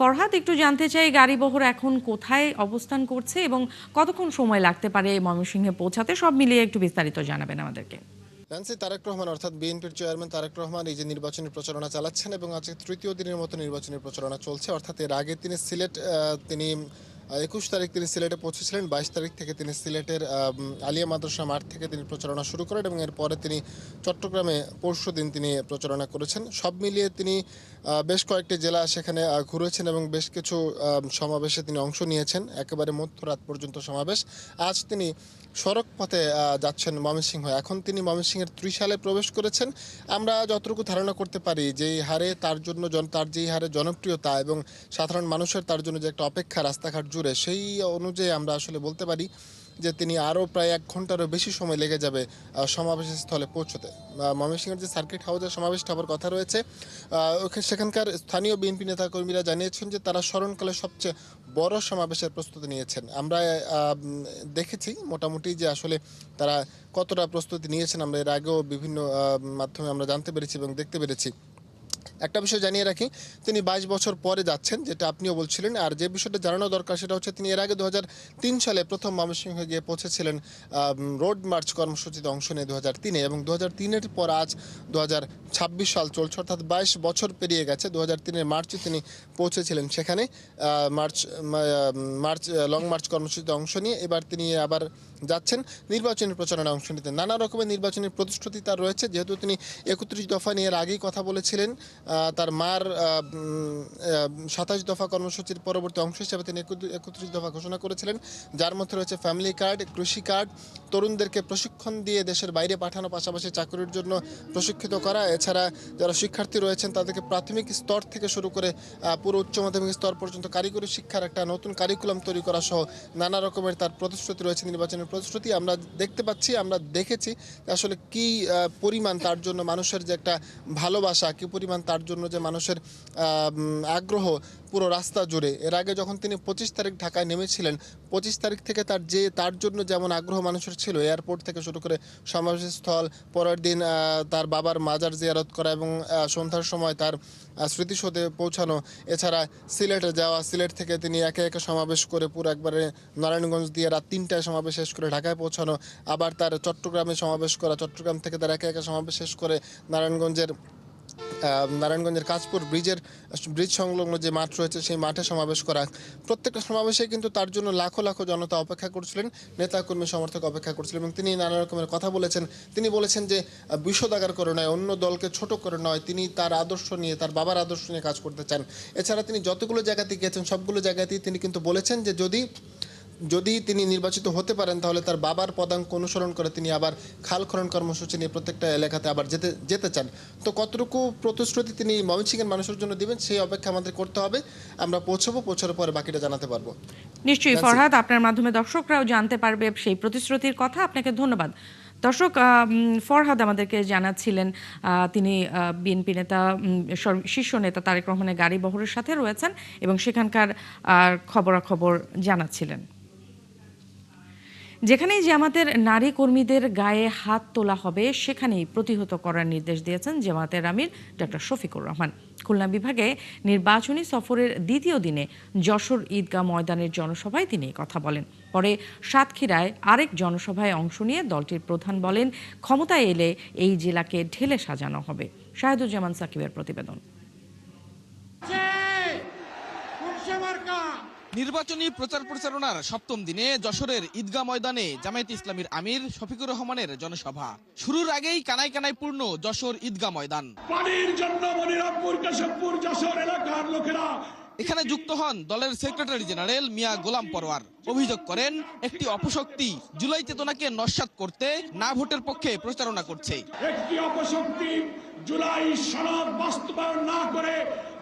ফরহাদ, একটু জানতে চাই গাড়িবহর এখন কোথায় অবস্থান করছে এবং কতক্ষণ সময় লাগতে পারে ময়মনসিংহে পৌঁছাতে, সব মিলিয়ে একটু বিস্তারিত জানাবেন আমাদেরকে। নান্সি, তারেক রহমান অর্থাৎ বিএনপির চেয়ারম্যান তারেক রহমান এই যে নির্বাচনী প্রচারণা চালাচ্ছেন এবং আজকে তৃতীয় দিনের মতো নির্বাচনী প্রচারণা চলছে। অর্থাৎ এর আগে তিনি 21 তারিখ তিনি সিলেটে পৌঁছেছিলেন। 22 তারিখ থেকে তিনি সিলেটের আলিয়া মাদ্রাসা মাঠ থেকে তিনি প্রচারণা শুরু করেন এবং এরপরে তিনি চট্টগ্রামে পরশুদিন তিনি প্রচারণা করেছেন। সব মিলিয়ে তিনি বেশ কয়েকটি জেলা সেখানে ঘুরেছেন এবং বেশ কিছু সমাবেশে তিনি অংশ নিয়েছেন। একেবারে মধ্যরাত পর্যন্ত সমাবেশ। আজ তিনি সড়ক পথে যাচ্ছেন ময়মনসিংহ। এখন তিনি ময়মনসিংহের ত্রিশালে প্রবেশ করেছেন। আমরা যতটুকু ধারণা করতে পারি যেই হারে তার জন্য তার যেই হারে জনপ্রিয়তা এবং সাধারণ মানুষের তার জন্য যে একটা অপেক্ষা রাস্তাঘাট জুড়ে, সেই অনুযায়ী আমরা আসলে বলতে পারি যে তিনি আরও প্রায় 1 ঘন্টারও বেশি সময় লেগে যাবে সমাবেশ স্থলে পৌঁছতে। ময়মনসিংহের যে সার্কিট হাউসের সমাবেশটা হবার কথা রয়েছে, সেখানকার স্থানীয় বিএনপি নেতাকর্মীরা জানিয়েছেন যে তারা স্মরণকালে সবচেয়ে বড় সমাবেশের প্রস্তুতি নিয়েছেন। আমরা দেখেছি মোটামুটি যে আসলে তারা কতটা প্রস্তুতি নিয়েছেন, আমরা এর আগেও বিভিন্ন মাধ্যমে আমরা জানতে পেরেছি এবং দেখতে পেরেছি। একটা বিষয় জানিয়ে রাখি, তিনি 22 বছর পরে যাচ্ছেন, যেটা আপনিও বলছিলেন। আর যে বিষয়টা জানানো দরকার সেটা হচ্ছে তিনি এর আগে 2003 সালে প্রথম ময়মনসিংহে গিয়ে পৌঁছেছিলেন রোড মার্চ কর্মসূচিতে অংশ নিয়ে 2003-এ, এবং 2003-এর পর আজ 2026 সাল চলছে, অর্থাৎ 22 বছর পেরিয়ে গেছে। 2003-এর মার্চে তিনি পৌঁছেছিলেন সেখানে লং মার্চ কর্মসূচিতে অংশ নিয়ে। এবার তিনি আবার যাচ্ছেন নির্বাচনী প্রচারণায় অংশ নিতে। নানা রকমের নির্বাচনী প্রতিশ্রুতি তার রয়েছে, যেহেতু তিনি 31 দফা নিয়ে এর আগেই কথা বলেছিলেন। তার মার 27 দফা কর্মসূচির পরবর্তী অংশ হিসেবে তিনি 31 দফা ঘোষণা করেছিলেন, যার মধ্যে রয়েছে ফ্যামিলি কার্ড, কৃষি কার্ড, তরুণদেরকে প্রশিক্ষণ দিয়ে দেশের বাইরে পাঠানো, পাশাপাশি চাকরির জন্য প্রশিক্ষিত করা। এছাড়া যারা শিক্ষার্থী রয়েছেন তাদেরকে প্রাথমিক স্তর থেকে শুরু করে পুরো উচ্চ মাধ্যমিক স্তর পর্যন্ত কারিগরি শিক্ষার একটা নতুন কারিকুলাম তৈরি করা সহ নানা রকমের তার প্রতিশ্রুতি রয়েছে, নির্বাচনের প্রতিশ্রুতি। আমরা দেখতে পাচ্ছি, আমরা দেখেছি আসলে কি পরিমাণ তার জন্য মানুষের যে একটা ভালোবাসা, কি পরিমাণ তার জন্য যে মানুষের আগ্রহ পুরো রাস্তা জুড়ে। এর আগে যখন তিনি 25 তারিখ ঢাকায় নেমেছিলেন, 25 তারিখ থেকে তার জন্য যেমন আগ্রহ মানুষের ছিল, এয়ারপোর্ট থেকে শুরু করে সমাবেশস্থল, পরের দিন তার বাবার মাজার জিয়ারত করা এবং সন্ধ্যার সময় তার স্মৃতিসৌধে পৌঁছানো, এছাড়া সিলেটে যাওয়া, সিলেট থেকে তিনি একে একে সমাবেশ করে পুরো একবারে নারায়ণগঞ্জ দিয়ে রাত 3টায় সমাবেশ শেষ করে ঢাকায় পৌঁছানো, আবার তার চট্টগ্রামে সমাবেশ করা, চট্টগ্রাম থেকে তার একে একে সমাবেশ শেষ করে নারায়ণগঞ্জের কাঁচপুর ব্রিজ সংলগ্ন যে মাঠ রয়েছে সেই মাঠে সমাবেশ করা। প্রত্যেকটা সমাবেশে কিন্তু তার জন্য লাখো লাখো জনতা অপেক্ষা করছিলেন, নেতাকর্মী সমর্থক অপেক্ষা করছিলেন এবং তিনি নানা রকমের কথা বলেছেন। তিনি বলেছেন যে বিষোদাগার করে নয়, অন্য দলকে ছোট করে নয়, তিনি তার আদর্শ নিয়ে, তার বাবার আদর্শ নিয়ে কাজ করতে চান। এছাড়া তিনি যতগুলো জায়গাতে গিয়েছেন সবগুলো জায়গাতেই তিনি কিন্তু বলেছেন যে যদি তিনি নির্বাচিত হতে পারেন তাহলে তার বাবার পদাঙ্ক অনুসরণ করে তিনি আবার খাল খনন কর্মসূচি নিয়ে প্রত্যেকটা এলাকাতে আবার যেতে চান। তো কতটুকু প্রতিশ্রুতি তিনি ময়মনসিংহের মানুষের জন্য দিবেন সেই অপেক্ষা আমাদের করতে হবে। আমরা পৌঁছানোর পরে বাকিটা জানাতে পারবো। নিশ্চয়ই ফরহাদ, আপনার মাধ্যমে দর্শকরাও জানতে পারবে সেই প্রতিশ্রুতির কথা। আপনাকে ধন্যবাদ। দর্শক, ফরহাদ আমাদেরকে জানাচ্ছিলেন তিনি বিএনপি নেতা, শীর্ষ নেতা তারেক রহমানের গাড়িবহরের সাথে রয়েছেন এবং সেখানকার খবরাখবর জানাচ্ছিলেন। যেখানেই জামাতের নারী কর্মীদের গায়ে হাত তোলা হবে সেখানেই প্রতিহত করার নির্দেশ দিয়েছেন জামাতের আমির ডক্টর শফিকুর রহমান। খুলনা বিভাগে নির্বাচনী সফরের দ্বিতীয় দিনে যশোর ঈদগাহ ময়দানের জনসভায় তিনি কথা বলেন। পরে সাতক্ষীরায় আরেক জনসভায় অংশ নিয়ে দলটির প্রধান বলেন, ক্ষমতায় এলে এই জেলাকে ঢেলে সাজানো হবে। শাহেদুজ্জামান সাকিবের প্রতিবেদন। নির্বাচনী প্রচারণার সপ্তম দিনে যশোরের ঈদগাহ ময়দানে জামায়াতে ইসলামীর আমির শফিকুর রহমানের জনসভা শুরুর আগেই কানায় কানায় পূর্ণ যশোর ঈদগাহ ময়দান। পানির জন্য মনিরামপুর, কেশবপুর, যশোর এলাকার লোকেরা এখানে যুক্ত হন দলের সেক্রেটারি জেনারেল মিয়া গোলাম পরোয়ার। অভিযোগ করেন, একটি অপশক্তি জুলাই চেতনাকে নস্যাৎ করতে না ভোটের পক্ষে প্রচারণা করছে। একটি অপশক্তি জুলাই সনদ বাস্তবায়ন না করে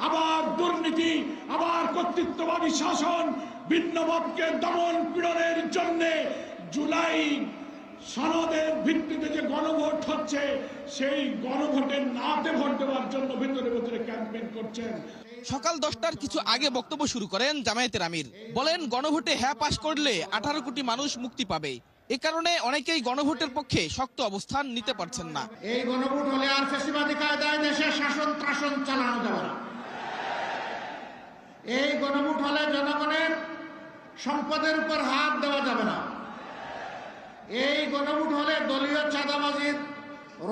আবার দুর্নীতি, আবার কর্তৃত্ববাদী শাসন, ভিন্নমতকে দমন পীড়নের জন্য জুলাই সনদের ভিত্তিতে যে গণভোট হচ্ছে সেই গণভোটের নাতে ভোট দেওয়ার জন্য ভিতরে ভিতরে ক্যাম্পেইন করছেন। সকাল 10টার কিছু আগে বক্তব্য শুরু করেন জামায়াতের আমির। বলেন, গণভোটে হ্যাঁ পাস করলে 18 কোটি মানুষ মুক্তি পাবে। এ কারণে অনেকেই গণভোটের পক্ষে শক্ত অবস্থান নিতে পারছেন না। এই গণভোট হলে আর ফ্যাসিবাদী কায়দায় দেশে শাসন ত্রাসন চালানো যাবে না। এই গণভোট হলে জনগণের সম্পদের উপর হাত দেওয়া যাবে না। এই গণভোট হলে দলীয় চাঁদাবাজির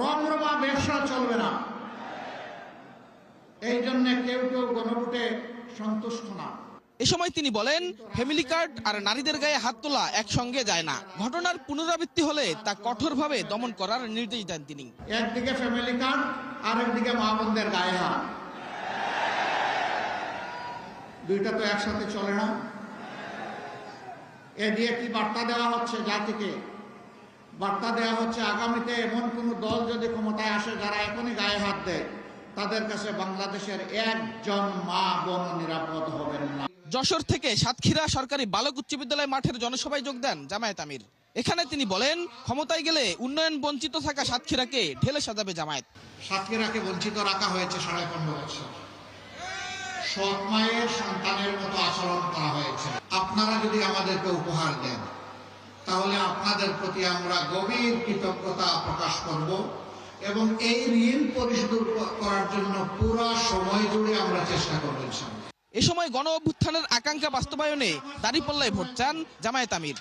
রমরমা ব্যবসা চলবে না। এই জন্য কেউ কেউ গণভোটে সন্তুষ্ট না। এ সময় তিনি বলেন, ফ্যামিলি কার্ড আর নারীদের গায়ে হাত তোলা একসঙ্গে যায় না। ঘটনার পুনরাবৃত্তি হলে তা কঠোরভাবে দমন করার নির্দেশ দেন তিনি। একদিকে ফ্যামিলি কার্ড, আরেকদিকে মা বোনদের গায়ে হাত, দুইটা তো একসাথে চলে না। এ দিয়ে কি বার্তা দেওয়া হচ্ছে জাতিকে? বার্তা দেওয়া হচ্ছে আগামীতে এমন কোন দল যদি ক্ষমতায় আসে যারা এখনই গায়ে হাত দেয়, তাদের কাছে বাংলাদেশের একজন মা বোন নিরাপদ হবেন না। যশোর থেকে সাতক্ষীরা সরকারি বালক উচ্চ বিদ্যালয় মাঠের জনসভায় যোগ দেন জামায়াত আমির। এখানে তিনি বলেন, ক্ষমতায় গেলে উন্নয়ন বঞ্চিত থাকা সাতক্ষীরাকে ঢেলে সাজাবে জামায়াত। সাতক্ষীরাকে বঞ্চিত রাখা হয়েছে 15.5 বছর। সৎ মায়ের সন্তানের মতো আচরণ করা হয়েছে। আপনারা যদি আমাদেরকে উপহার দেন, তাহলে আপনাদের প্রতি আমরা গভীর কৃতজ্ঞতা প্রকাশ করব এবং এই ঋণ পরিশোধ করার জন্য পুরো সময় জুড়ে আমরা চেষ্টা করব ইনশাআল্লাহ। এ সময় গণ অভ্যুত্থানের আকাঙ্ক্ষা বাস্তবায়নে দাঁড়িপাল্লায় ভোট চান জামায়াত আমির।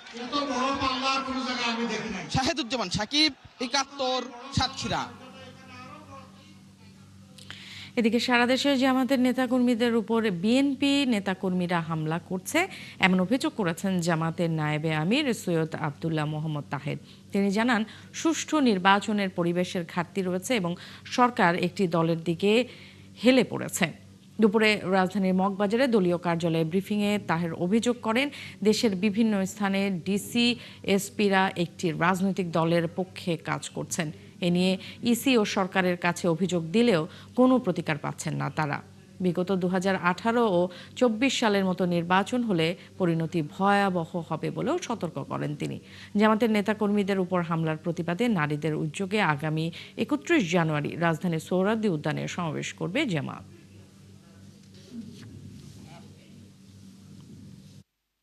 শাহেদুজ্জামান সাকিব, 71, সাতক্ষীরা। এদিকে সারা দেশে জামাতের নেতাকর্মীদের উপর বিএনপি নেতাকর্মীরা হামলা করছে এমন অভিযোগ করেছেন জামাতের নায়েবে আমির সৈয়দ আব্দুল্লাহ মোহাম্মদ তাহের। তিনি জানান, সুষ্ঠু নির্বাচনের পরিবেশের ঘাটতি রয়েছে এবং সরকার একটি দলের দিকে হেলে পড়েছে। দুপুরে রাজধানীর মগবাজারে দলীয় কার্যালয়ে ব্রিফিংয়ে তাহের অভিযোগ করেন, দেশের বিভিন্ন স্থানে ডিসি এসপিরা একটি রাজনৈতিক দলের পক্ষে কাজ করছেন। এ নিয়ে ইসি ও সরকারের কাছে অভিযোগ দিলেও কোনো প্রতিকার পাচ্ছেন না তারা। বিগত 2018 ও 24 সালের মতো নির্বাচন হলে পরিণতি ভয়াবহ হবে বলেও সতর্ক করেন তিনি। জামাতের নেতাকর্মীদের উপর হামলার প্রতিবাদে নারীদের উদ্যোগে আগামী 31 জানুয়ারি রাজধানীর সোহরাওয়ার্দী উদ্যানে সমাবেশ করবে জামাত।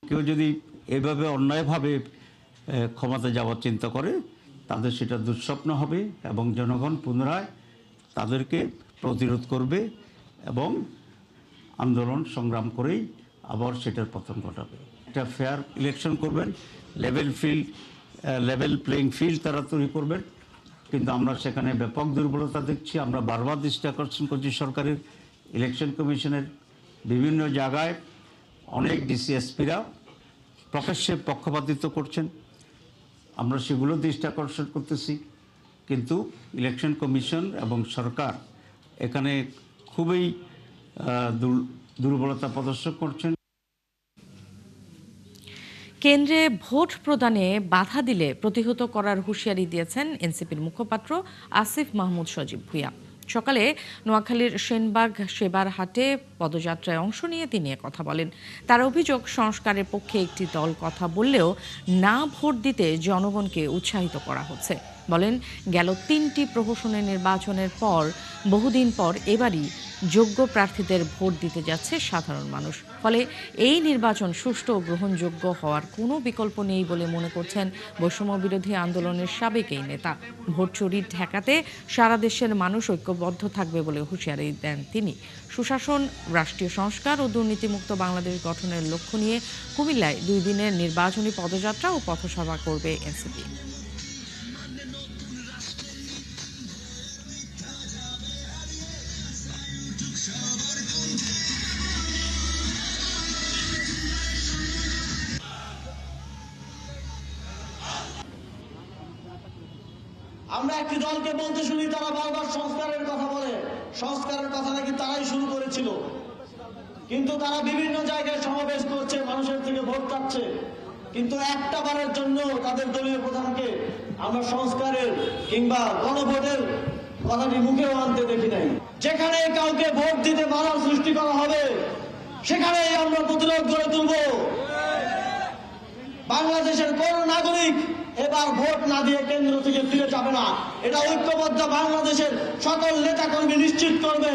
কেউ যদি এভাবে অন্যায়ভাবে ক্ষমতা যাওয়ার চিন্তা করে, তাদের সেটা দুঃস্বপ্ন হবে এবং জনগণ পুনরায় তাদেরকে প্রতিরোধ করবে এবং আন্দোলন সংগ্রাম করেই আবার সেটার পতন ঘটাবে। একটা ফেয়ার ইলেকশন করবেন, লেভেল প্লেইং ফিল্ড তারা তৈরি করবেন, কিন্তু আমরা সেখানে ব্যাপক দুর্বলতা দেখছি। আমরা বারবার দৃষ্টি আকর্ষণ করছি সরকারের, ইলেকশন কমিশনের বিভিন্ন জায়গায় অনেক ডিসিএসপিরা প্রকাশ্যে পক্ষপাতিত্ব করছেন। আমরা সেগুলো দৃষ্টি আকর্ষণ করতেছি, কিন্তু ইলেকশন কমিশন এবং সরকার এখানে খুবই দুর্বলতা প্রদর্শন করছেন। কেন্দ্রে ভোট প্রদানে বাধা দিলে প্রতিহত করার হুঁশিয়ারি দিয়েছেন এনসিপির মুখপাত্র আসিফ মাহমুদ সজীব ভুঁইয়া। সকালে নোয়াখালীর সেনবাগ সেবার হাটে পদযাত্রায় অংশ নিয়ে তিনি কথা বলেন। তার অভিযোগ, সংস্কারের পক্ষে একটি দল কথা বললেও না ভোট দিতে জনগণকে উৎসাহিত করা হচ্ছে। বলেন, গেল 3টি প্রহসনের নির্বাচনের পর বহুদিন পর এবারই যোগ্য প্রার্থীদের ভোট দিতে যাচ্ছে সাধারণ মানুষ। ফলে এই নির্বাচন সুষ্ঠু ও গ্রহণযোগ্য হওয়ার কোনো বিকল্প নেই বলে মনে করছেন বৈষম্য বিরোধী আন্দোলনের সাবেক এই নেতা। ভোট চুরি ঠেকাতে সারা দেশের মানুষ ঐক্যবদ্ধ থাকবে বলে হুঁশিয়ারি দেন তিনি। সুশাসন, রাষ্ট্রীয় সংস্কার ও দুর্নীতিমুক্ত বাংলাদেশ গঠনের লক্ষ্য নিয়ে কুমিল্লায় 2 দিনের নির্বাচনী পদযাত্রা ও পথসভা করবে এনসিপি। আমরা একটি দলকে বলতে শুনি, তারা বারবার সংস্কারের কথা বলে। সংস্কারের কথা নাকি তারাই শুরু করেছিল, কিন্তু তারা বিভিন্ন জায়গায় সমাবেশ করছে, মানুষের থেকে ভোট চাচ্ছে, কিন্তু একটা বারের জন্য তাদের দলীয় প্রধানকে আমরা সংস্কারের কিংবা গণভোটের কথাটি মুখেও আনতে দেখি নাই। যেখানে কাউকে ভোট দিতে বাধা সৃষ্টি করা হবে, সেখানেই আমরা প্রতিরোধ গড়ে তুলব। বাংলাদেশের কোন নাগরিক এবার ভোট না দিয়ে কেন্দ্র থেকে ফিরে যাবে না, এটা ঐক্যবদ্ধ বাংলাদেশের সকল নেতাকর্মী নিশ্চিত করবে।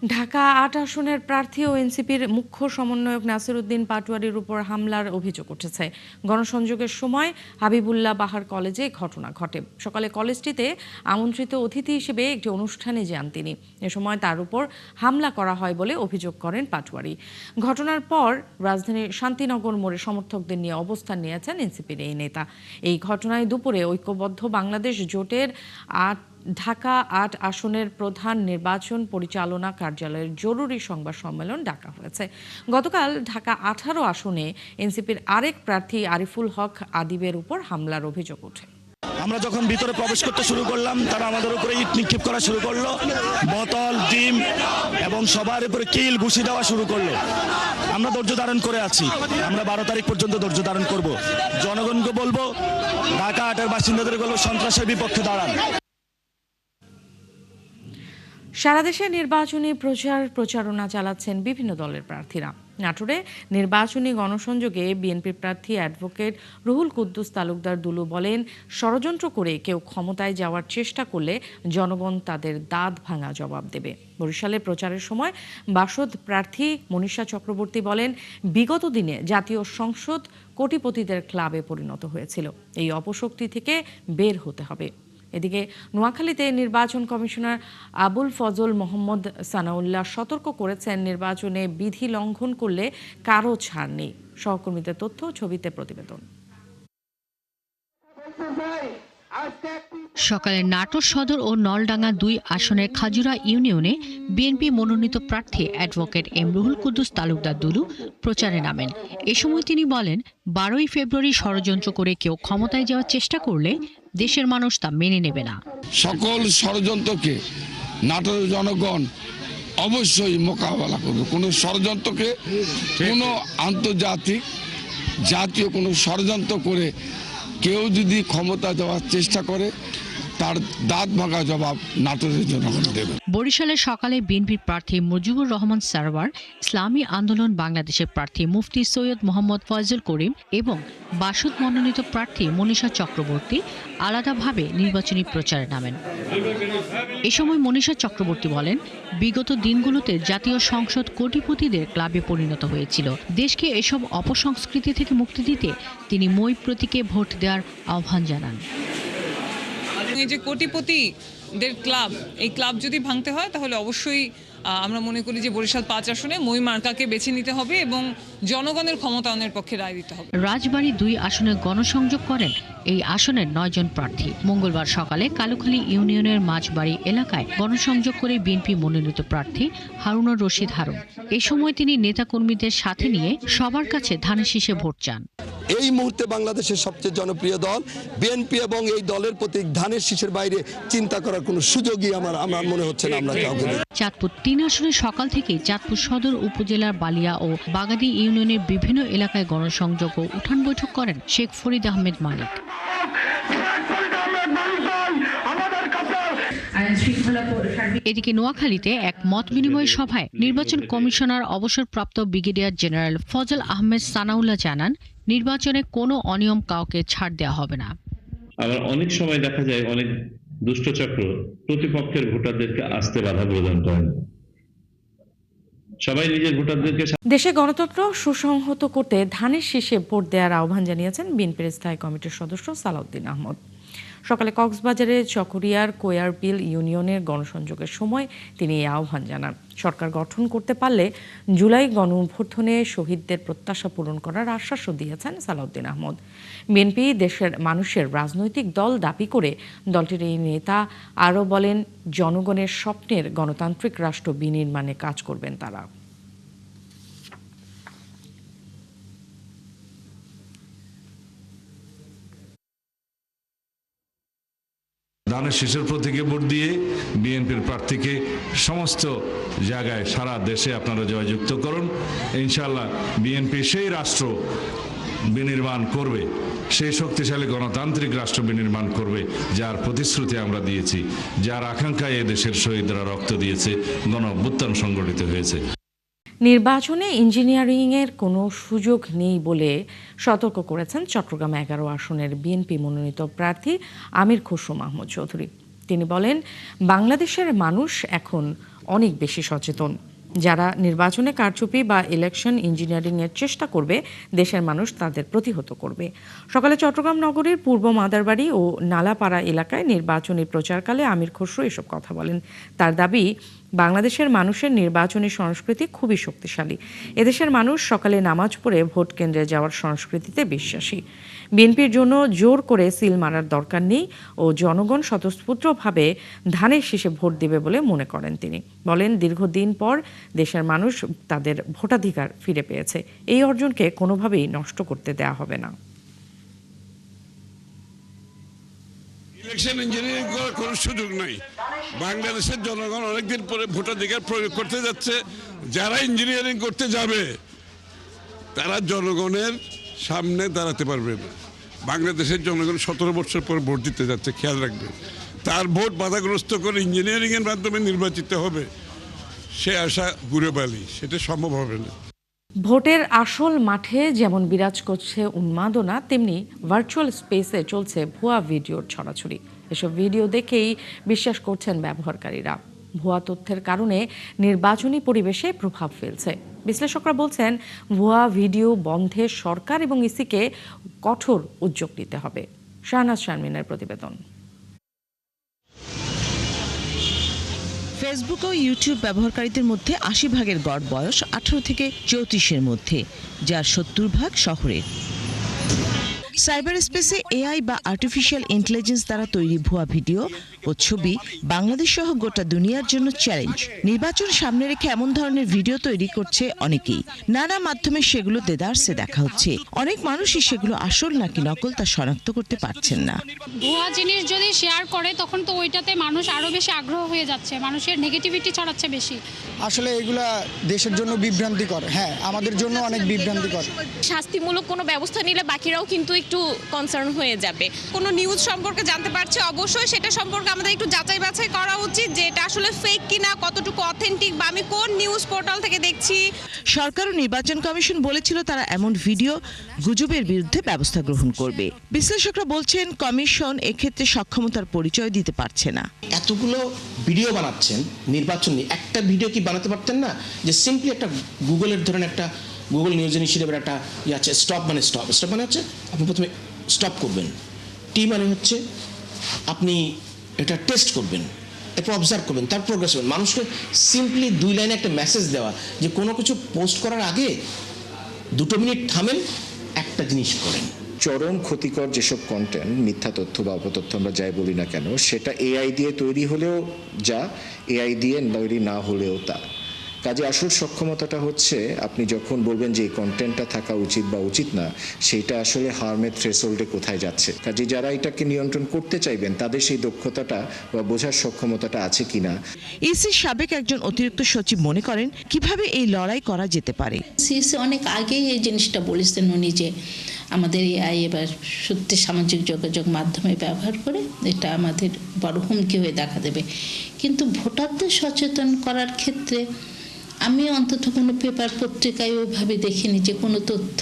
ঢাকা ৮ আসনের প্রার্থী ও এনসিপির মুখ্য সমন্বয়ক নাসিরউদ্দিন পাটোয়ারির উপর হামলার অভিযোগ উঠেছে। গণসংযোগের সময় হাবিবুল্লাহ বাহার কলেজে ঘটনা ঘটে। সকালে কলেজটিতে আমন্ত্রিত অতিথি হিসেবে একটি অনুষ্ঠানে যান তিনি। এ সময় তার উপর হামলা করা হয় বলে অভিযোগ করেন পাটোয়ারি। ঘটনার পর রাজধানীর শান্তিনগর মোড়ে সমর্থকদের নিয়ে অবস্থান নিয়েছেন এনসিপির এই নেতা। এই ঘটনায় দুপুরে ঐক্যবদ্ধ বাংলাদেশ জোটের ঢাকা ৮ আসনের প্রধান নির্বাচন পরিচালনা কার্যালয়ের জরুরি সংবাদ সম্মেলন ডাকা হয়েছে। গতকাল ঢাকা ১৮ আসনে এনসিপির আরেক প্রার্থী আরিফুল হক আদিবের উপর হামলার অভিযোগ ওঠে। আমরা যখন ভিতরে প্রবেশ করতে শুরু করলাম, তারা আমাদের উপরে ইট নিক্ষেপ করা শুরু করলো, বোতল, ডিম এবং সবার উপরে কিল ঘুষি দেওয়া শুরু করলো। আমরা ধৈর্য ধারণ করে আছি। আমরা 12 তারিখ পর্যন্ত ধৈর্য ধারণ করব। জনগণকে বলবো, ঢাকা ৮-এর বাসিন্দাদের বলবো, সন্ত্রাসের বিপক্ষে দাঁড়ান। সারা দেশে নির্বাচনী প্রচারণা চালাচ্ছেন বিভিন্ন দলের প্রার্থীরা। নাটোরে নির্বাচনী গণসংযোগে বিএনপি প্রার্থী অ্যাডভোকেট রুহুল কুদ্দুস তালুকদার দুলু বলেন, ষড়যন্ত্র করে কেউ ক্ষমতায় যাওয়ার চেষ্টা করলে জনগণ তাদের দাঁত ভাঙা জবাব দেবে। বরিশালে প্রচারের সময় বাসদ প্রার্থী মনীষা চক্রবর্তী বলেন, বিগত দিনে জাতীয় সংসদ কোটিপতিদের ক্লাবে পরিণত হয়েছিল। এই অপশক্তি থেকে বের হতে হবে। এদিকে নোয়াখালীতে নির্বাচন কমিশনার আবুল ফজল মোহাম্মদ সানাউল্লাহ সতর্ক করেছেন, নির্বাচনে বিধি লঙ্ঘন করলে কারো ছাড় নেই। সহকর্মীদের তথ্য, ছবিতে প্রতিবেদন। সকালে নাটোর সদর ও নলডাঙ্গা ২ আসনের খাজুরা ইউনিয়নে বিএনপি মনোনীত প্রার্থী অ্যাডভোকেট এম রুহুল কুদ্দুস তালুকদার দুলু প্রচারে নামেন। এ সময় তিনি বলেন, ১২ই ফেব্রুয়ারি ষড়যন্ত্র করে কেউ ক্ষমতায় যাওয়ার চেষ্টা করলে দেশের মানুষ তা মেনে নেবে না। সকল ষড়যন্ত্রকে নাটোরের জনগণ অবশ্যই মোকাবেলা করবে। কোনো ষড়যন্ত্রকে, কোনো আন্তর্জাতিক জাতীয় কোনো ষড়যন্ত্র করে কেউ যদি ক্ষমতা যাওয়ার চেষ্টা করে, তার দাঁত ভাঙা জবাব নাটোরের জনগণ দেবে। বরিশালে সকালে বিএনপির প্রার্থী মুজিবুর রহমান সারওয়ার, ইসলামী আন্দোলন বাংলাদেশের প্রার্থী মুফতি সৈয়দ মোহাম্মদ ফয়জুল করিম এবং বাসদ মনোনীত প্রার্থী মনীষা চক্রবর্তী আলাদাভাবে নির্বাচনী প্রচারে নামেন। এ সময় মনীষা চক্রবর্তী বলেন, বিগত দিনগুলোতে জাতীয় সংসদ কোটিপতিদের ক্লাবে পরিণত হয়েছিল। দেশকে এসব অপসংস্কৃতি থেকে মুক্তি দিতে তিনি মই প্রতীকে ভোট দেওয়ার আহ্বান জানান। এই যে কোটিপতিদের ক্লাব, এই ক্লাব যদি ভাঙতে হয় তাহলে অবশ্যই আমরা মনে করি যে বরিশাল ৫ আসনে মই মার্কাকে বেছে নিতে হবে এবং জনগণের ক্ষমতায়নের পক্ষে রায় দিতে হবে। রাজবাড়ী ২ আসনে গণসংযোগ করেন এই আসনের ৯ জন প্রার্থী। মঙ্গলবার সকালে কালুখালী ইউনিয়নের মাঝবাড়ি এলাকায় গণসংযোগ করে বিএনপি মনোনীত প্রার্থী হারুনুর রশিদ হারুন। এ সময় তিনি নেতাকর্মীদের সাথে নিয়ে সবার কাছে ধানের শীষে ভোট চান। এই মুহূর্তে বাংলাদেশের সবচেয়ে জনপ্রিয় দল বিএনপি এবং এই দলের প্রতি ধানের শীষের বাইরে চিন্তা করার কোনো সুযোগই আমার মনে হচ্ছে না। আমরা চাঁদপুর ৩ আসনে সকাল থেকে চাঁদপুর সদর উপজেলার বালিয়া ও বাগাদি ইউনিয়নের বিভিন্ন এলাকায় গণসংযোগ ও উঠান বৈঠক করেন শেখ ফরিদ আহমেদ মালিক। এদিকে নোয়াখালীতে এক মত বিনিময় সভায় নির্বাচন কমিশনার অবসরপ্রাপ্ত ব্রিগেডিয়ার জেনারেল ফজল আহমেদ সানাউল্লাহ জানান, নির্বাচনে কোনো অনিয়ম কাউকে ছাড় দেওয়া হবে না। আবার অনেক সময় দেখা যায় অনেক দুষ্টচক্র প্রতিপক্ষের ভোটারদেরকে আসতে বাধা প্রদান করেন। সবাই নিজের ভোটারদেরকে দেশে গণতন্ত্র সুসংহত করতে ধানের শীষে ভোট দেওয়ার আহ্বান জানিয়েছেন বিএনপির স্থায়ী কমিটির সদস্য সালাউদ্দিন আহমদ। সকালে কক্সবাজারে চকরিয়ার কোয়ারবিল ইউনিয়নের গণসংযোগের সময় তিনি এই আহ্বান জানান। সরকার গঠন করতে পারলে জুলাই গণঅভ্যুত্থানে শহীদদের প্রত্যাশা পূরণ করার আশ্বাসও দিয়েছেন সালাউদ্দিন আহমদ। বিএনপি দেশের মানুষের রাজনৈতিক দল দাবি করে দলটির এই নেতা আরও বলেন, জনগণের স্বপ্নের গণতান্ত্রিক রাষ্ট্র বিনির্মাণে কাজ করবেন তারা। ধানের শীষের প্রতীকে ভোট দিয়ে বিএনপির প্রার্থীকে সমস্ত জায়গায় সারা দেশে আপনারা জয়যুক্ত করুন। ইনশাআল্লাহ বিএনপি সেই রাষ্ট্র বিনির্মাণ করবে, সেই শক্তিশালী গণতান্ত্রিক রাষ্ট্র বিনির্মাণ করবে যার প্রতিশ্রুতি আমরা দিয়েছি, যার আকাঙ্ক্ষায় এদেশের শহীদরা রক্ত দিয়েছে, গণঅভ্যুত্থান সংগঠিত হয়েছে। নির্বাচনে ইঞ্জিনিয়ারিংয়ের কোনো সুযোগ নেই বলে সতর্ক করেছেন চট্টগ্রাম ১১ আসনের বিএনপি মনোনীত প্রার্থী আমির খসরু মাহমুদ চৌধুরী। তিনি বলেন, বাংলাদেশের মানুষ এখন অনেক বেশি সচেতন। যারা নির্বাচনে কারচুপি বা ইলেকশন ইঞ্জিনিয়ারিংয়ের চেষ্টা করবে, দেশের মানুষ তাদের প্রতিহত করবে। সকালে চট্টগ্রাম নগরীর পূর্ব মাদারবাড়ি ও নালাপাড়া এলাকায় নির্বাচনী প্রচারকালে আমির খসরু এসব কথা বলেন। তার দাবি, বাংলাদেশের মানুষের নির্বাচনী সংস্কৃতি খুবই শক্তিশালী। এদেশের মানুষ সকালে নামাজ পড়ে ভোট কেন্দ্রে যাওয়ার সংস্কৃতিতে বিশ্বাসী। বিএনপির জন্য জোর করে সিল মারার দরকার নেই ও জনগণ স্বতঃস্ফূর্তভাবে ধানের শীষে ভোট দেবে বলে মনে করেন তিনি। বলেন, দীর্ঘদিন পর দেশের মানুষ তাদের ভোটাধিকার ফিরে পেয়েছে। এই অর্জনকে কোনোভাবেই নষ্ট করতে দেয়া হবে না। ইলেকশন ইঞ্জিনিয়ারিং করার কোনো সুযোগ নাই। বাংলাদেশের জনগণ অনেকদিন পরে ভোটাধিকার প্রয়োগ করতে যাচ্ছে। যারা ইঞ্জিনিয়ারিং করতে যাবে তারা জনগণের সামনে দাঁড়াতে পারবে না। বাংলাদেশের জনগণ 17 বছর পর ভোট দিতে যাচ্ছে, খেয়াল রাখবেন। তার ভোট বাধাগ্রস্ত করে ইঞ্জিনিয়ারিংয়ের মাধ্যমে নির্বাচিত হবে, সে আশা ঘুরে বালি, সেটা সম্ভব হবে না। ভোটের আসল মাঠে যেমন বিরাজ করছে উন্মাদনা, তেমনি ভার্চুয়াল স্পেসে চলছে ভুয়া ভিডিওর ছড়াছড়ি। এসব ভিডিও দেখেই বিশ্বাস করছেন ব্যবহারকারীরা। ভুয়া তথ্যের কারণে নির্বাচনী পরিবেশে প্রভাব ফেলছে। বিশ্লেষকরা বলছেন, ভুয়া ভিডিও বন্ধে সরকার এবং ইসিকে কঠোর উদ্যোগ নিতে হবে। শাহনাজ শারমিনের প্রতিবেদন। ফেসবুক ও ইউটিউব ব্যবহারকারীদের মধ্যে 80 ভাগের গড় বয়স 18 থেকে 34-এর মধ্যে, যার 70 ভাগ শহরের। সাইবার স্পেসে এআই বা আর্টিফিশিয়াল ইন্টেলিজেন্স দ্বারা তৈরি ভুয়া ভিডিও ও ছবি বাংলাদেশ সহ গোটা দুনিয়ার জন্য চ্যালেঞ্জ। নির্বাচন সামনে রেখে এমন ধরনের ভিডিও তৈরি করছে অনেকেই। নানা মাধ্যমে সেগুলো দেদারসে দেখা হচ্ছে। অনেক মানুষই সেগুলো আসল নাকি নকল তা শনাক্ত করতে পারছেন না। ভুয়া জিনিস যদি শেয়ার করে তখন তো ওইটাতে মানুষ আরো বেশি আগ্রহ হয়ে যাচ্ছে, মানুষের নেগেটিভিটি ছড়াচ্ছে বেশি। আসলে এগুলা দেশের জন্য বিভ্রান্তিকর, হ্যাঁ আমাদের জন্য অনেক বিভ্রান্তিকর। শাস্তিমূলক কোনো ব্যবস্থা নিলে বাকিরাও কিন্তু একটু কনসার্ন হয়ে যাবে। কোনো নিউজ সম্পর্কে জানতে পারছে, অবশ্যই সেটা সম্পর্কে আমাদের একটু যাচাই বাছাই করা উচিত যে এটা আসলে ফেক কিনা, কতটুকু অথেন্টিক, বা আমি কোন নিউজ পোর্টাল থেকে দেখছি। সরকার ও নির্বাচন কমিশন বলেছিল তারা এমন ভিডিও গুজবের বিরুদ্ধে ব্যবস্থা গ্রহণ করবে। বিশ্লেষকরা বলছেন, কমিশন এক্ষেত্রে সক্ষমতার পরিচয় দিতে পারছে না। এতগুলো ভিডিও বানাচ্ছেন নির্বাচন নিয়ে, একটা ভিডিও কি বানাতে পারতেন না? যে সিম্পলি একটা গুগলের ধরেন একটা গুগল নিউজ ইনিশিয়েটিভের একটা ইয়ে আছে, স্টপ মানে স্টপ। স্টপ মানে হচ্ছে আপনি প্রথমে স্টপ করবেন, টি মানে হচ্ছে আপনি এটা টেস্ট করবেন, এরপর অবজার্ভ করবেন, তার প্রোগ্রেস করবেন। মানুষকে সিম্পলি 2 লাইনে একটা মেসেজ দেওয়া যে কোনো কিছু পোস্ট করার আগে 2 মিনিট থামেন, একটা জিনিস করেন। চরম ক্ষতিকর যেসব কন্টেন্ট, মিথ্যা তথ্য বা অপতথ্য আমরা যাই বলি না কেন, সেটা এআই দিয়ে তৈরি হলেও যা, এআই দিয়ে তৈরি না হলেও তা। কাজে আসল সক্ষমতাটা হচ্ছে আপনি যখন বলবেন যে এই কন্টেন্টটা থাকা উচিত বা উচিত না, সেইটা আসলে হার্মের থ্রেশহোল্ডে কোথায় যাচ্ছে। কাজে যারা এটাকে নিয়ন্ত্রণ করতে চাইবেন তাদের সেই দক্ষতাটা বা বোঝার সক্ষমতাটা আছে কিনা। ইসির সাবেক একজন অতিরিক্ত সচিব মনে করেন, কিভাবে এই লড়াই করা যেতে পারে। সিসি অনেক আগেই এই জিনিসটা বলেছেন উনি, যে আমাদের এআই এবার সত্যি সামাজিক যোগাযোগ মাধ্যমে ব্যবহার করে এটা আমাদের বড় হুমকি হয়ে দেখা দেবে। কিন্তু ভোটারদের সচেতন করার ক্ষেত্রে আমি অন্তত কোনো পেপার পত্রিকায় ওইভাবে দেখিনি যে কোনো তথ্য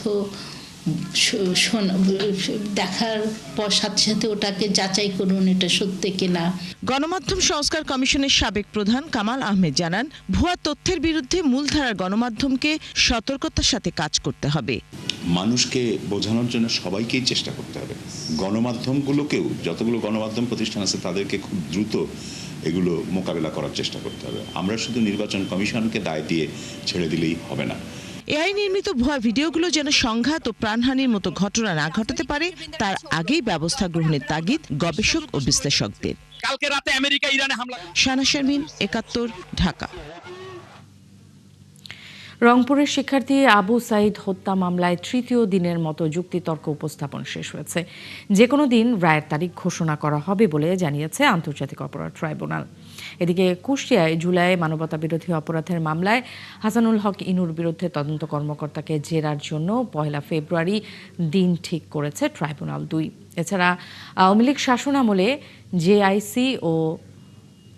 দেখার পর সাথে সাথে ওটাকে যাচাই করুন এটা সত্যি কিনা। গণমাধ্যম সংস্কার কমিশনের সাবেক প্রধান কামাল আহমেদ জানান, ভুয়া তথ্যের বিরুদ্ধে মূলধারার গণমাধ্যমকে সতর্কতার সাথে কাজ করতে হবে। মানুষকে বোঝানোর জন্য সবাইকেই চেষ্টা করতে হবে। গণমাধ্যমগুলোকেও, যতগুলো গণমাধ্যম প্রতিষ্ঠান আছে তাদেরকে খুব দ্রুত এগুলো মোকাবেলা করার চেষ্টা করতে হবে। আমরা শুধু নির্বাচন কমিশনকে দায় দিয়ে ছেড়ে দিলেই হবে না। এআই নির্মিত ভুয়া ভিডিওগুলো যেন সংঘাত ও প্রাণহানির মতো ঘটনা না ঘটাতে পারে, তার আগেই ব্যবস্থা গ্রহণের তাগিদ গবেষক ও বিশ্লেষকদের। কালকে রাতে আমেরিকা ইরানে হামলা। শাহনাজ শারমিন, ৭১, ঢাকা। রংপুরের শিক্ষার্থী আবু সাইদ হত্যা মামলায় তৃতীয় দিনের মতো যুক্তিতর্ক উপস্থাপন শেষ হয়েছে। যে কোনো দিন রায়ের তারিখ ঘোষণা করা হবে বলে জানিয়েছে আন্তর্জাতিক অপরাধ ট্রাইব্যুনাল। এদিকে কুষ্টিয়ায় জুলাই মানবতাবিরোধী অপরাধের মামলায় হাসানুল হক ইনুর বিরুদ্ধে তদন্ত কর্মকর্তাকে জেরার জন্য 1 ফেব্রুয়ারি দিন ঠিক করেছে ট্রাইব্যুনাল 2। এছাড়া আওয়ামী লীগ শাসনামলে জেআইসি ও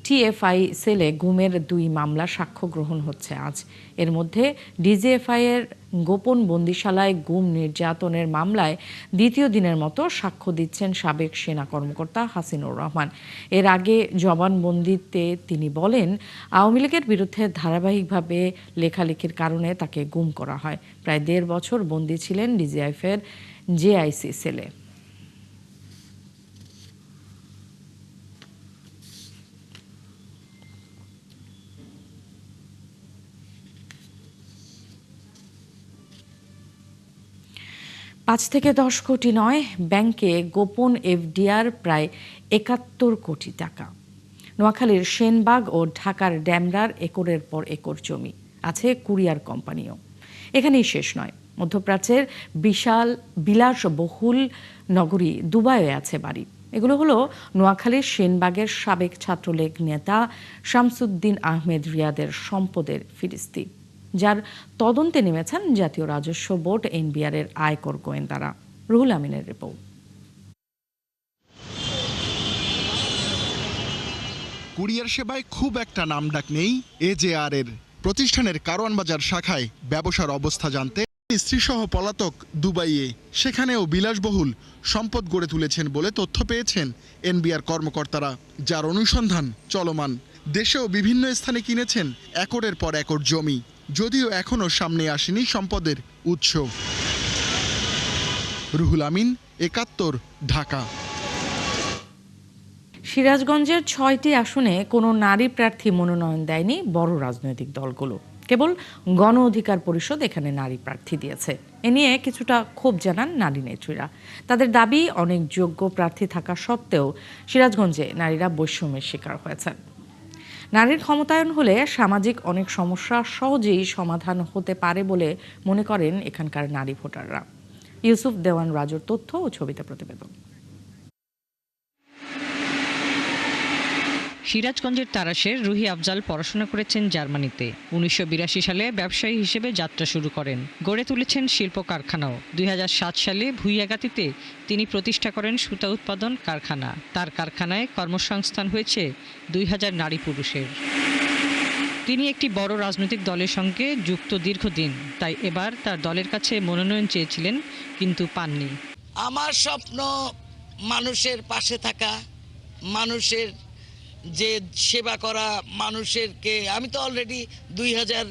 টিএফআই সেলে গুমের 2 মামলা সাক্ষ্য গ্রহণ হচ্ছে আজ। এর মধ্যে ডিজিএফআই এর গোপন বন্দিশালায় গুম নির্যাতনের মামলায় দ্বিতীয় দিনের মতো সাক্ষ্য দিচ্ছেন সাবেক সেনা কর্মকর্তা হাসিনুর রহমান। এর আগে জবানবন্দিতে তিনি বলেন, আওয়ামী লীগের বিরুদ্ধে ধারাবাহিকভাবে লেখালেখির কারণে তাকে গুম করা হয়। প্রায় 1.5 বছর বন্দী ছিলেন ডিজিএফআই এর জেআইসি সেলে। পাঁচ থেকে 10 কোটি নয়, ব্যাংকে গোপন এফডিআর প্রায় 71 কোটি টাকা। নোয়াখালীর সেনবাগ ও ঢাকার ড্যামরার একরের পর একর জমি, আছে কুরিয়ার কোম্পানিও। এখানেই শেষ নয়, মধ্যপ্রাচ্যের বিশাল বিলাসবহুল নগরী দুবাইয়ে আছে বাড়ি। এগুলো হলো নোয়াখালীর সেনবাগের সাবেক ছাত্রলীগ নেতা শামসুদ্দিন আহমেদ রিয়াদের সম্পদের ফিরিস্তি, যার তদন্তে নেমেছেন জাতীয় রাজস্ব বোর্ড এনবিআর এর আয়কর গোয়েন্দারা। রুহুল আমিনের রিপোর্ট। কুরিয়ার সেবায় খুব একটা নামডাক নেই এজেআর এর। প্রতিষ্ঠানের কারওয়ান বাজার শাখায় ব্যবসার অবস্থা জানতে স্ত্রীসহ পলাতক দুবাইয়ে, সেখানেও বিলাসবহুল সম্পদ গড়ে তুলেছেন বলে তথ্য পেয়েছেন এনবিআর কর্মকর্তারা, যার অনুসন্ধান চলমান। দেশেও বিভিন্ন স্থানে কিনেছেন একরের পর একর জমি, যদিও এখনও সামনে আসেনি সম্পদের উৎস। রুহুল আমিন, 71, ঢাকা। সিরাজগঞ্জের 6টি আসনে কোনো নারী প্রার্থী মনোনয়ন দেয়নি বড় রাজনৈতিক দলগুলো। কেবল গণ অধিকার পরিষদ এখানে নারী প্রার্থী দিয়েছে। এ নিয়ে কিছুটা ক্ষোভ জানান নারী নেত্রীরা। তাদের দাবি, অনেক যোগ্য প্রার্থী থাকা সত্ত্বেও সিরাজগঞ্জে নারীরা বৈষম্যের শিকার হয়েছেন। নারীর ক্ষমতায়ন হলে সামাজিক অনেক সমস্যা সহজেই সমাধান হতে পারে বলে মনে করেন এখানকার নারী ভোটাররা। ইউসুফ দেওয়ান রাজুর তথ্য ও ছবিতে প্রতিবেদন। সিরাজগঞ্জের তারাশের রুহি আফজাল পড়াশোনা করেছেন জার্মানিতে। 1982 সালে ব্যবসায়ী হিসেবে যাত্রা শুরু করেন। গড়ে তুলেছেন শিল্প কারখানাও। 2007 সালে ভুইয়াগাতিতে তিনি প্রতিষ্ঠা করেন সুতা উৎপাদন কারখানা। তার কারখানায় কর্মসংস্থান হয়েছে 2000 নারী পুরুষের। তিনি একটি বড় রাজনৈতিক দলের সঙ্গে যুক্ত দীর্ঘদিন, তাই এবার তার দলের কাছে মনোনয়ন চেয়েছিলেন, কিন্তু পাননি। আমার স্বপ্ন মানুষের পাশে থাকা, মানুষের যে সেবা করা, মানুষেরকে আমি তো অলরেডি 2000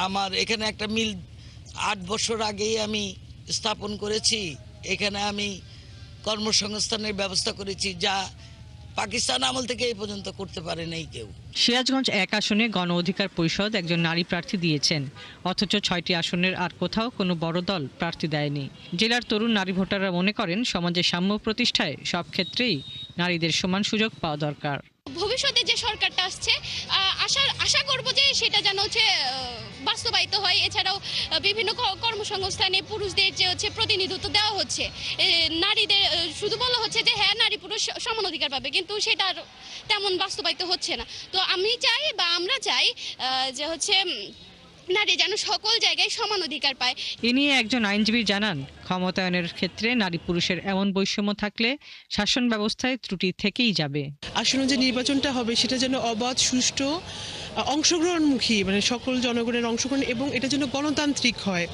আমার এখানে একটা মিল 8 বছর আগেই আমি স্থাপন করেছি। এখানে আমি কর্মসংস্থানের ব্যবস্থা করেছি, যা পাকিস্তান আমল থেকে এই পর্যন্ত করতে পারে নাই কেউ। সিরাজগঞ্জ 1 আসনে গণ অধিকার পরিষদ একজন নারী প্রার্থী দিয়েছেন, অথচ 6টি আসনের আর কোথাও কোনো বড় দল প্রার্থী দেয়নি। জেলার তরুণ নারী ভোটাররা মনে করেন, সমাজে সাম্য প্রতিষ্ঠায় সব ক্ষেত্রেই নারীদের সমান সুযোগ পাওয়া দরকার। ভবিষ্যতে যে সরকারটা আসছে, আশা করব যে সেটা যেন বাস্তবায়িত হয়। এছাড়াও বিভিন্ন কর্মসংস্থানে পুরুষদের যে প্রতিনিধিত্ব দেওয়া হচ্ছে, নারীদের শুধু বলা হচ্ছে যে হ্যাঁ নারী পুরুষ সমান অধিকার পাবে, কিন্তু সেটা তেমন বাস্তবায়িত হচ্ছে না। তো আমি চাই বা আমরা চাই যে নারী যেন সকল জায়গায় সমান অধিকার পায়। এ নিয়ে একজন আইনজীবী জানান, ক্ষমতায়নের ক্ষেত্রে নারী পুরুষের এমন বৈষম্য থাকলে শাসন ব্যবস্থায় ত্রুটি থেকেই যাবে। আসন্ন যে নির্বাচনটা হবে সেটা যেন অবাধ, সুষ্ঠু, অংশগ্রহণমুখী, সকল জনগণের অংশগ্রহণ, এবং এটা যেন গণতান্ত্রিক হয়।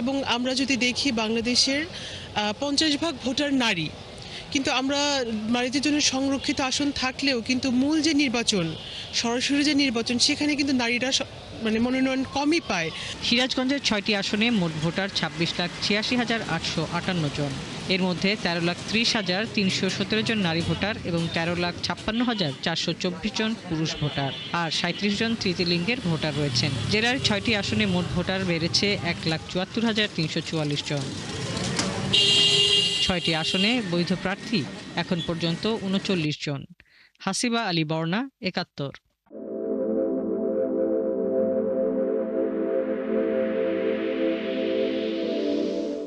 এবং আমরা যদি দেখি বাংলাদেশের 50% ভোটার নারী, কিন্তু আমরা নারীদের জন্য সংরক্ষিত আসন থাকলেও কিন্তু মূল যে নির্বাচন, সরাসরি যে নির্বাচন, সেখানে কিন্তু নারীরা মনোনয়ন কমই পায়। সিরাজগঞ্জের 6টি আসনে মোট ভোটার 26,86,858 জন। এর মধ্যে 13,30,317 জন নারী ভোটার এবং 13,56,424 জন পুরুষ ভোটার, আর 37 জন তৃতীয় লিঙ্গের ভোটার রয়েছেন। জেলার 6টি আসনে মোট ভোটার বেড়েছে 1,74,344 জন। 6টি আসনে বৈধ প্রার্থী এখন পর্যন্ত 39 জন। হাসিবা আলী বর্ণা, 71।